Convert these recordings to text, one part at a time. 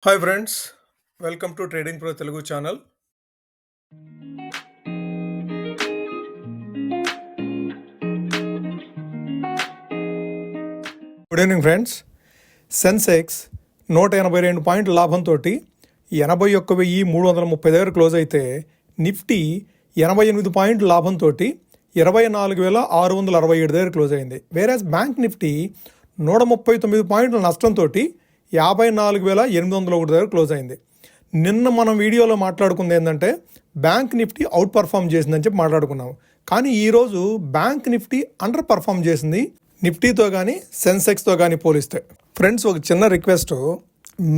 Hi friends, welcome to trading pro Telugu channel. Good evening friends. Sensex 182 పాయింట్ల లాభంతో 81,330 దగ్గర close అయితే, నిఫ్టీ 88 పాయింట్ల లాభంతో 24,667 దగ్గర క్లోజ్ అయింది. వేరేస్ బ్యాంక్ నిఫ్టీ 139 పాయింట్ల నష్టంతో 54,801 దగ్గర క్లోజ్ అయింది. నిన్న మనం వీడియోలో మాట్లాడుకుంది ఏంటంటే బ్యాంక్ నిఫ్టీ అవుట్ పర్ఫామ్ చేసిందని చెప్పి మాట్లాడుకున్నాం. కానీ ఈరోజు బ్యాంక్ నిఫ్టీ అండర్ పర్ఫామ్ చేసింది నిఫ్టీతో కానీ సెన్సెక్స్తో కానీ పోలిస్తే. ఫ్రెండ్స్, ఒక చిన్న రిక్వెస్ట్,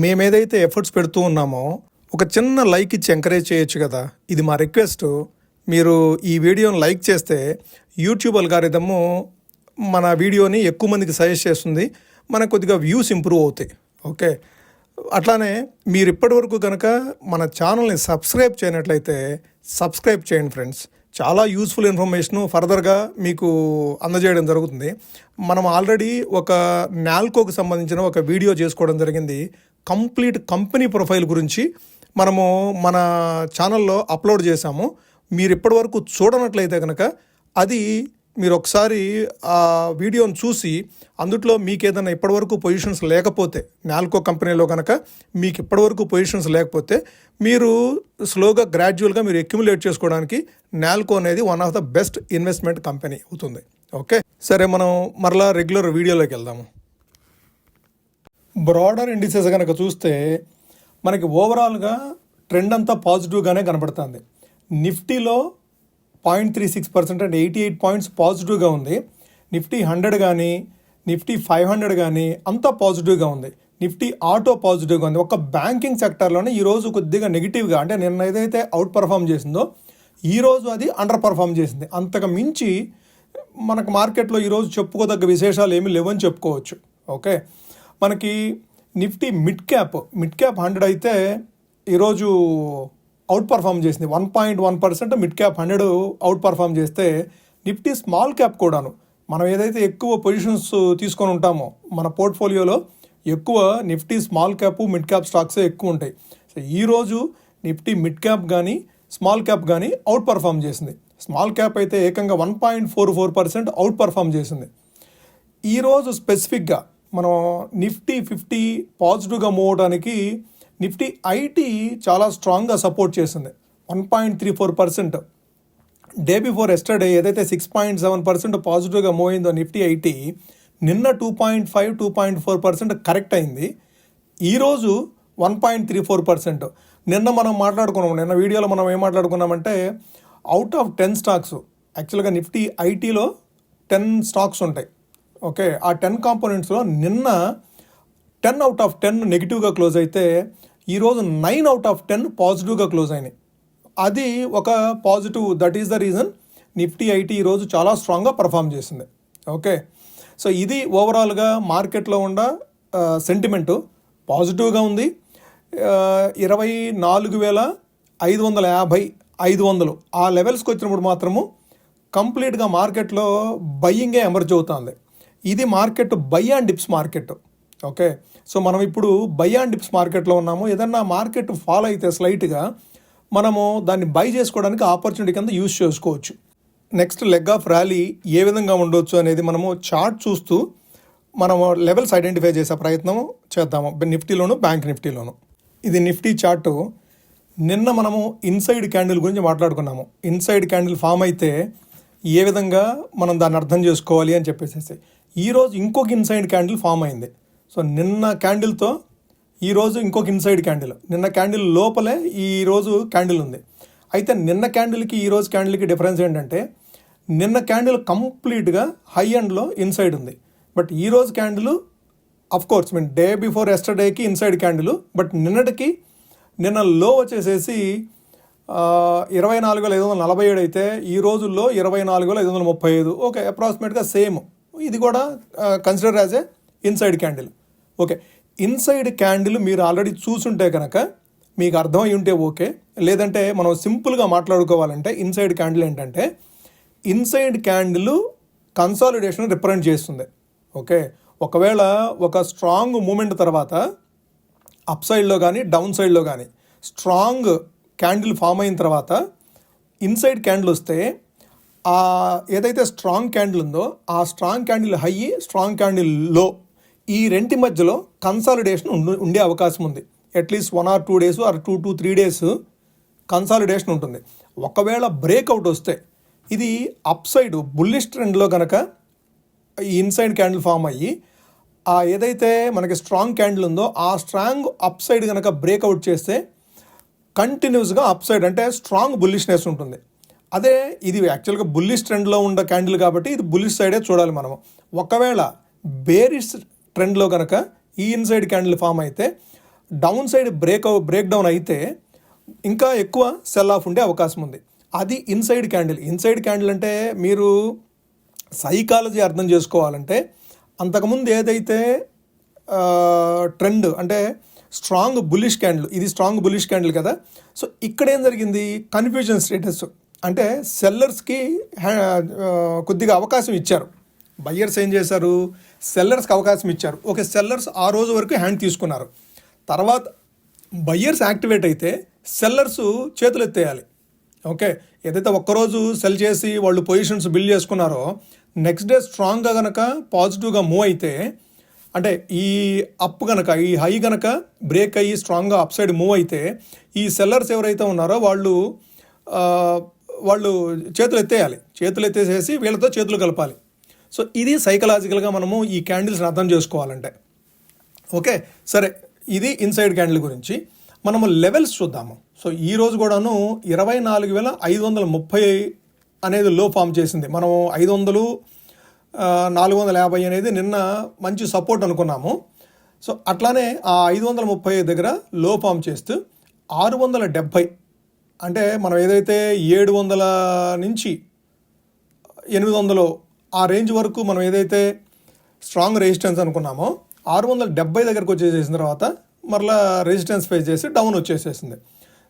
మేమేదైతే ఎఫర్ట్స్ పెడుతూ ఉన్నామో ఒక చిన్న లైక్ ఇచ్చి ఎంకరేజ్ చేయొచ్చు కదా. ఇది మా రిక్వెస్ట్. మీరు ఈ వీడియోని లైక్ చేస్తే యూట్యూబ్ అల్గారిథమ్ మన వీడియోని ఎక్కువ మందికి సజెస్ట్ చేస్తుంది, మనకు కొద్దిగా వ్యూస్ ఇంప్రూవ్ అవుతాయి. ఓకే, అట్లానే మీరు ఇప్పటివరకు కనుక మన ఛానల్ని సబ్స్క్రైబ్ చేయనట్లయితే సబ్స్క్రైబ్ చేయండి ఫ్రెండ్స్. చాలా యూస్ఫుల్ ఇన్ఫర్మేషన్ ఫర్దర్గా మీకు అందజేయడం జరుగుతుంది. మనం ఆల్రెడీ ఒక నాల్కోకి సంబంధించిన ఒక వీడియో చేసుకోవడం జరిగింది. కంప్లీట్ కంపెనీ ప్రొఫైల్ గురించి మనము మన ఛానల్లో అప్లోడ్ చేశాము. మీరు ఇప్పటివరకు చూడనట్లయితే కనుక అది మీరు ఒకసారి ఆ వీడియోని చూసి అందుట్లో మీకు ఏదైనా ఇప్పటివరకు పొజిషన్స్ లేకపోతే, నాల్కో కంపెనీలో కనుక మీకు ఇప్పటివరకు పొజిషన్స్ లేకపోతే మీరు స్లోగా గ్రాడ్యువల్గా మీరు అక్యుములేట్ చేసుకోవడానికి నాల్కో అనేది one of the best investment company అవుతుంది. ఓకే, సరే, మనం మరలా రెగ్యులర్ వీడియోలోకి వెళ్దాము. బ్రాడర్ ఇండిసెస్ కనుక చూస్తే మనకి ఓవరాల్గా ట్రెండ్ అంతా పాజిటివ్గానే కనబడుతుంది. నిఫ్టీలో 0.36% అంటే 88 పాయింట్స్ పాజిటివ్గా ఉంది. నిఫ్టీ 100 కానీ నిఫ్టీ 500 కానీ అంతా పాజిటివ్గా ఉంది. నిఫ్టీ ఆటో పాజిటివ్గా ఉంది. ఒక బ్యాంకింగ్ సెక్టర్లోనే ఈరోజు కొద్దిగా నెగిటివ్గా, అంటే నిన్న ఏదైతే అవుట్ పర్ఫామ్ చేసిందో ఈరోజు అది అండర్ పర్ఫామ్ చేసింది. అంతకు మించి మనకు మార్కెట్లో ఈరోజు చెప్పుకోదగ్గ విశేషాలు ఏమీ లేవని చెప్పుకోవచ్చు. ఓకే, మనకి నిఫ్టీ మిడ్ క్యాప్ 100 అయితే ఈరోజు అవుట్ పర్ఫామ్ చేసింది. 1.1% మిడ్ క్యాప్ 100 అవుట్ పర్ఫామ్ చేస్తే, నిఫ్టీ స్మాల్ క్యాప్ కూడాను, మనం ఏదైతే ఎక్కువ పొజిషన్స్ తీసుకొని ఉంటామో మన పోర్ట్ఫోలియోలో ఎక్కువ Nifty small cap mid cap స్టాక్సే ఎక్కువ ఉంటాయి. సో ఈరోజు నిఫ్టీ మిడ్ క్యాప్ కానీ స్మాల్ క్యాప్ కానీ అవుట్ పర్ఫామ్ చేసింది. స్మాల్ క్యాప్ అయితే ఏకంగా 1.44% అవుట్ పర్ఫామ్ చేసింది. ఈరోజు స్పెసిఫిక్గా మనం నిఫ్టీ 50 పాజిటివ్గా మూవ్ అవడానికి నిఫ్టీ ఐటీ చాలా స్ట్రాంగ్గా సపోర్ట్ చేసింది. 1.34%. డే బిఫోర్ ఎస్టర్డే ఏదైతే 6.7% పాజిటివ్గా మూవ్ అయిందో నిఫ్టీ ఐటీ, నిన్న 2.4% కరెక్ట్ అయింది. ఈరోజు 1.34%. నిన్న మనం మాట్లాడుకున్నాం, నిన్న వీడియోలో మనం ఏం మాట్లాడుకున్నామంటే అవుట్ ఆఫ్ 10 స్టాక్స్, యాక్చువల్గా నిఫ్టీ ఐటీలో 10 స్టాక్స్ ఉంటాయి. ఓకే, ఆ 10 కాంపోనెంట్స్లో నిన్న 10 అవుట్ ఆఫ్ 10 నెగిటివ్గా క్లోజ్ అయితే ఈరోజు 9 అవుట్ ఆఫ్ 10 పాజిటివ్గా క్లోజ్ అయినాయి. అది ఒక positive. That is the reason Nifty IT ఈరోజు చాలా స్ట్రాంగ్గా పర్ఫామ్ చేసింది. ఓకే, సో ఇది ఓవరాల్గా మార్కెట్లో ఉన్న సెంటిమెంటు పాజిటివ్గా ఉంది. 24,550 500 ఆ లెవెల్స్కి వచ్చినప్పుడు మాత్రము కంప్లీట్గా మార్కెట్లో బయ్యింగే ఎమర్జ్ అవుతుంది. ఇది market by and dips market. Okay, so మనం ఇప్పుడు బై అండ్ డిప్స్ మార్కెట్లో ఉన్నాము. ఏదన్నా మార్కెట్ ఫాల్ అయితే స్లైట్గా మనము దాన్ని బై చేసుకోవడానికి ఆపర్చునిటీ కింద యూజ్ చేసుకోవచ్చు. నెక్స్ట్ లెగ్ ఆఫ్ ర్యాలీ ఏ విధంగా ఉండొచ్చు అనేది మనము చార్ట్ చూస్తూ మనము లెవెల్స్ ఐడెంటిఫై చేసే ప్రయత్నం చేద్దాము, నిఫ్టీలోను బ్యాంక్ నిఫ్టీలోను. ఇది నిఫ్టీ చార్టు. నిన్న మనము ఇన్సైడ్ క్యాండిల్ గురించి మాట్లాడుకున్నాము. ఇన్సైడ్ క్యాండిల్ ఫామ్ అయితే ఏ విధంగా మనం దాన్ని అర్థం చేసుకోవాలి అని చెప్పేసి ఈరోజు ఇంకొక ఇన్సైడ్ క్యాండిల్ ఫామ్ అయింది. సో నిన్న క్యాండిల్తో ఈరోజు ఇంకొక ఇన్సైడ్ క్యాండిల్, నిన్న క్యాండిల్ లోపలే ఈరోజు క్యాండిల్ ఉంది. అయితే నిన్న క్యాండిల్కి ఈరోజు క్యాండిల్కి డిఫరెన్స్ ఏంటంటే, నిన్న క్యాండిల్ కంప్లీట్గా హై ఎండ్లో ఇన్సైడ్ ఉంది. బట్ ఈరోజు క్యాండిల్ అఫ్కోర్స్ డే బిఫోర్ ఎస్టర్డేకి ఇన్సైడ్ క్యాండిల్, బట్ నిన్న లో వచ్చేసేసి 24,547 అయితే ఈరోజు లో 24,535. ఓకే, అప్రాక్సిమేట్గా సేమ్. ఇది కూడా consider as a inside candle. Okay, inside candle మీరు ఆల్రెడీ చూసుంటే కనుక మీకు అర్థమై ఉంటే ఓకే. లేదంటే మనం సింపుల్గా మాట్లాడుకోవాలంటే ఇన్సైడ్ క్యాండిల్ ఏంటంటే, ఇన్సైడ్ క్యాండిల్ కన్సాలిడేషన్ రిప్రజెంట్ చేస్తుంది. ఓకే, ఒకవేళ ఒక స్ట్రాంగ్ మూమెంట్ తర్వాత అప్ సైడ్లో కానీ డౌన్ సైడ్లో కానీ స్ట్రాంగ్ క్యాండిల్ ఫామ్ అయిన తర్వాత ఇన్సైడ్ క్యాండిల్ వస్తే ఆ ఏదైతే స్ట్రాంగ్ క్యాండిల్ ఉందో ఆ strong candle high, strong candle low, ఈ రెంటి మధ్యలో కన్సాలిడేషన్ ఉండే అవకాశం ఉంది. At least 1 or 2 days or 2 to 3 days consolidation ఉంటుంది. ఒకవేళ బ్రేక్అవుట్ వస్తే ఇది అప్ సైడ్ బుల్లిష్ ట్రెండ్లో కనుక ఈ ఇన్సైడ్ క్యాండిల్ ఫామ్ అయ్యి ఆ ఏదైతే మనకి స్ట్రాంగ్ క్యాండిల్ ఉందో ఆ స్ట్రాంగ్ అప్ సైడ్ కనుక బ్రేక్అవుట్ చేస్తే కంటిన్యూస్గా అప్ సైడ్ అంటే స్ట్రాంగ్ బుల్లిష్నెస్ ఉంటుంది. అదే ఇది యాక్చువల్గా బుల్లిష్ ట్రెండ్లో ఉన్న క్యాండిల్ కాబట్టి ఇది బుల్లిష్ సైడే చూడాలి మనము. ఒకవేళ బేరిష్ ట్రెండ్లో కనుక ఈ ఇన్సైడ్ క్యాండిల్ ఫామ్ అయితే డౌన్ సైడ్ బ్రేక్ డౌన్ అయితే ఇంకా ఎక్కువ సెల్ ఆఫ్ ఉండే అవకాశం ఉంది. అది ఇన్సైడ్ క్యాండిల్. ఇన్సైడ్ క్యాండిల్ అంటే మీరు సైకాలజీ అర్థం చేసుకోవాలంటే అంతకుముందు ఏదైతే ట్రెండ్ అంటే స్ట్రాంగ్ బుల్లిష్ క్యాండిల్, ఇది స్ట్రాంగ్ బుల్లిష్ క్యాండిల్ కదా. సో ఇక్కడ ఏం జరిగింది, కన్ఫ్యూజన్ స్టేటస్ అంటే సెల్లర్స్కి కొద్దిగా అవకాశం ఇచ్చారు. బయ్యర్స్ ఏం చేశారు, సెల్లర్స్కి అవకాశం ఇచ్చారు. ఓకే, సెల్లర్స్ ఆ రోజు వరకు హ్యాండ్ తీసుకున్నారు. తర్వాత బయ్యర్స్ యాక్టివేట్ అయితే సెల్లర్స్ చేతులు ఎత్తేయాలి. ఓకే, ఏదైతే ఒక్కరోజు సెల్ చేసి వాళ్ళు పొజిషన్స్ బిల్డ్ చేసుకున్నారో నెక్స్ట్ డే స్ట్రాంగ్గా కనుక పాజిటివ్గా మూవ్ అయితే అంటే ఈ అప్ కనుక ఈ హై కనుక బ్రేక్ అయ్యి స్ట్రాంగ్గా అప్ సైడ్ మూవ్ అయితే ఈ సెల్లర్స్ ఎవరైతే ఉన్నారో వాళ్ళు చేతులు ఎత్తేయాలి. చేతులు ఎత్తేసేసి వీళ్ళతో చేతులు కలపాలి. సో ఇది సైకలాజికల్గా మనము ఈ క్యాండిల్స్ని అర్థం చేసుకోవాలంటే. ఓకే, సరే, ఇది ఇన్సైడ్ క్యాండిల్ గురించి. మనము లెవెల్స్ చూద్దాము. సో ఈ రోజు కూడాను 24,530 అనేది లో ఫామ్ చేసింది. మనం 500, 450 అనేది నిన్న మంచి సపోర్ట్ అనుకున్నాము. సో అట్లానే ఆ 530 దగ్గర లో ఫామ్ చేస్తూ 670 అంటే మనం ఏదైతే 700 నుంచి 800 ఆ రేంజ్ వరకు మనం ఏదైతే స్ట్రాంగ్ రెసిస్టెన్స్ అనుకున్నామో 670 దగ్గరకు వచ్చేసేసిన తర్వాత మరలా రెసిస్టెన్స్ ఫేస్ చేసి డౌన్ వచ్చేసేసింది.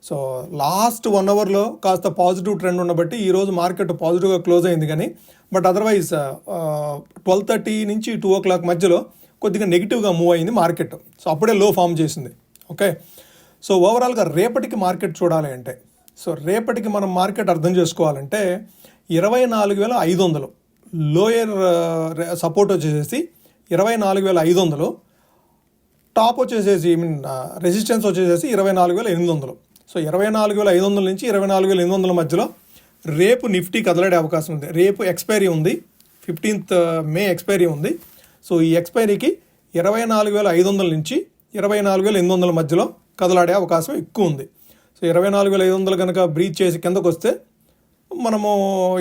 సో లాస్ట్ 1 అవర్లో కాస్త పాజిటివ్ ట్రెండ్ ఉండబట్టి ఈరోజు మార్కెట్ పాజిటివ్గా క్లోజ్ అయింది. కానీ బట్ అదర్వైజ్ 12:30 నుంచి 2 o'clock మధ్యలో కొద్దిగా నెగిటివ్గా మూవ్ అయింది మార్కెట్. సో అప్పుడే లో ఫామ్ చేసింది. ఓకే, సో ఓవరాల్గా రేపటికి మార్కెట్ చూడాలి అంటే, సో రేపటికి మనం మార్కెట్ అర్థం చేసుకోవాలంటే 24,500 లోయర్ సపోర్ట్ వచ్చేసేసి 24,500, టాప్ వచ్చేసేసి రెసిస్టెన్స్ వచ్చేసేసి 24,800. సో 24,500 నుంచి 24,800 మధ్యలో రేపు నిఫ్టీ కదలాడే అవకాశం ఉంది. రేపు ఎక్స్పైరీ ఉంది, 15th May ఎక్స్పైరీ ఉంది. సో ఈ ఎక్స్పైరీకి 24,500 నుంచి 24,800 మధ్యలో కదలాడే అవకాశం ఎక్కువ ఉంది. సో 24,500 కనుక బ్రీచ్ చేసి కిందకు వస్తే మనము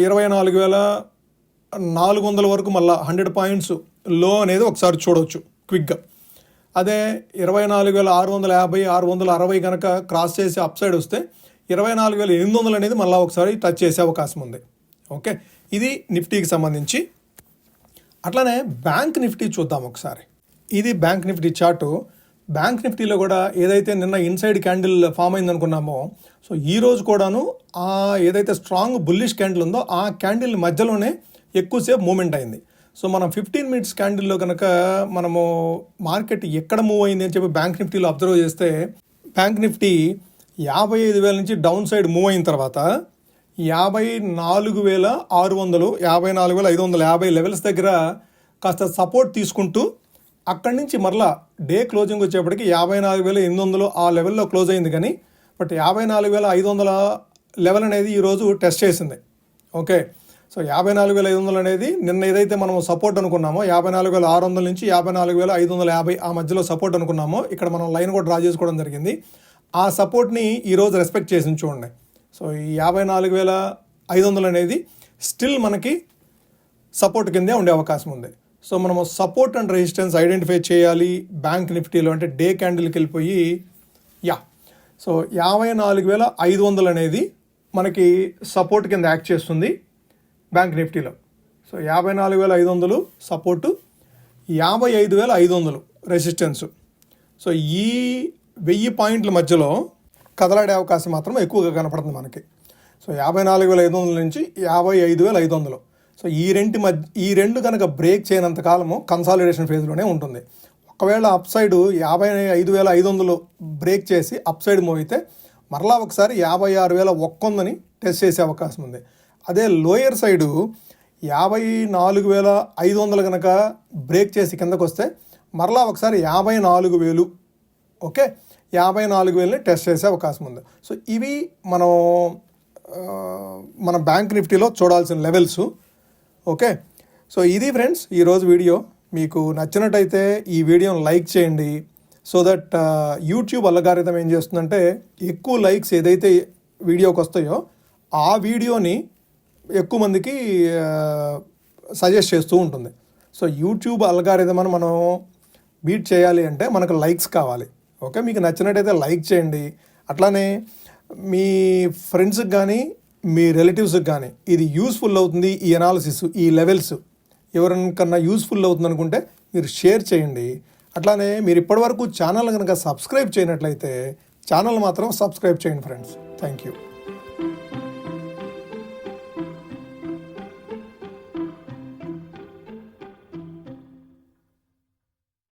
24,400 వరకు మళ్ళీ 100 పాయింట్స్ లో అనేది ఒకసారి చూడవచ్చు క్విక్గా. అదే 24,650, 660 కనుక క్రాస్ చేసి అప్ సైడ్ వస్తే 24,800 అనేది మళ్ళీ ఒకసారి టచ్ చేసే అవకాశం ఉంది. ఓకే, ఇది నిఫ్టీకి సంబంధించి. అట్లానే బ్యాంక్ నిఫ్టీ చూద్దాం ఒకసారి. ఇది బ్యాంక్ నిఫ్టీ చార్టు. బ్యాంక్ నిఫ్టీలో కూడా ఏదైతే నిన్న ఇన్సైడ్ క్యాండిల్ ఫామ్ అయింది అనుకున్నామో, సో ఈరోజు కూడాను ఆ ఏదైతే స్ట్రాంగ్ బుల్లిష్ క్యాండిల్ ఉందో ఆ క్యాండిల్ మధ్యలోనే ఎక్కువసేపు మూమెంట్ అయింది. సో మనం 15 minutes క్యాండిల్లో కనుక మనము మార్కెట్ ఎక్కడ మూవ్ అయింది అని చెప్పి బ్యాంక్ నిఫ్టీలో అబ్జర్వ్ చేస్తే బ్యాంక్ నిఫ్టీ 55,000 నుంచి డౌన్ సైడ్ మూవ్ అయిన తర్వాత 54,600, 54,550 లెవెల్స్ దగ్గర కాస్త సపోర్ట్ తీసుకుంటూ అక్కడి నుంచి మరలా డే క్లోజింగ్ వచ్చేప్పటికి 54,800 ఆ లెవెల్లో క్లోజ్ అయింది. కానీ బట్ 54,500 లెవెల్ అనేది ఈరోజు టెస్ట్ చేసింది. ఓకే, సో 54,500 అనేది నిన్న ఏదైతే మనం సపోర్ట్ అనుకున్నామో 54,600 నుంచి 54,550 ఆ మధ్యలో సపోర్ట్ అనుకున్నామో ఇక్కడ మనం లైన్ కూడా డ్రా చేసుకోవడం జరిగింది. ఆ సపోర్ట్ని ఈరోజు రెస్పెక్ట్ చేసింది చూడండి. సో ఈ 54,500 అనేది స్టిల్ మనకి సపోర్ట్ కిందే ఉండే అవకాశం ఉంది. సో మనము సపోర్ట్ అండ్ రెసిస్టెన్స్ ఐడెంటిఫై చేయాలి బ్యాంక్ నిఫ్టీలో అంటే డే క్యాండిల్కి వెళ్ళిపోయి సో 54,500 అనేది మనకి సపోర్ట్ కింద యాక్ట్ చేస్తుంది బ్యాంక్ నిఫ్టీలో. So 54,500 support, 55,500 resistance. సో ఈ 1000 పాయింట్ల మధ్యలో కదలాడే అవకాశం మాత్రం ఎక్కువగా కనపడుతుంది మనకి. సో 54,500 నుంచి 55,500. సో ఈ రెండు కనుక బ్రేక్ చేయనంత కాలము కన్సాలిడేషన్ ఫేజ్లోనే ఉంటుంది. ఒకవేళ అప్ సైడ్ 55,500 బ్రేక్ చేసి అప్ సైడ్ మూవ్ అయితే మరలా ఒకసారి 56,100 టెస్ట్ చేసే అవకాశం ఉంది. అదే లోయర్ సైడు 54,500 కనుక బ్రేక్ చేసి కిందకు వస్తే మరలా ఒకసారి 54,000 ఓకే 54,000ని టెస్ట్ చేసే అవకాశం ఉంది. సో ఇవి మన బ్యాంక్ నిఫ్టీలో చూడాల్సిన లెవెల్స్. ఓకే, సో ఇది ఫ్రెండ్స్ ఈరోజు వీడియో. మీకు నచ్చినట్టయితే ఈ వీడియోని లైక్ చేయండి. సో దట్ యూట్యూబ్ అల్గారిథం ఏం చేస్తుందంటే ఎక్కువ లైక్స్ ఏదైతే వీడియోకి వస్తాయో ఆ వీడియోని ఎక్కువ మందికి సజెస్ట్ చేస్తూ ఉంటుంది. సో యూట్యూబ్ అల్గారిథం అని మనం బీట్ చేయాలి అంటే మనకు లైక్స్ కావాలి. ఓకే, మీకు నచ్చినట్టయితే లైక్ చేయండి. అట్లానే మీ ఫ్రెండ్స్కి కానీ మీ రిలేటివ్స్కి కానీ ఇది యూస్ఫుల్ అవుతుంది, ఈ అనాలిసిస్ ఈ లెవెల్స్ ఎవరికన్నా యూస్ఫుల్ అవుతుంది అనుకుంటే మీరు షేర్ చేయండి. అట్లానే మీరు ఇప్పటివరకు ఛానల్ కనుక సబ్స్క్రైబ్ చేయనట్లయితే ఛానల్ మాత్రం సబ్స్క్రైబ్ చేయండి ఫ్రెండ్స్. Thank you.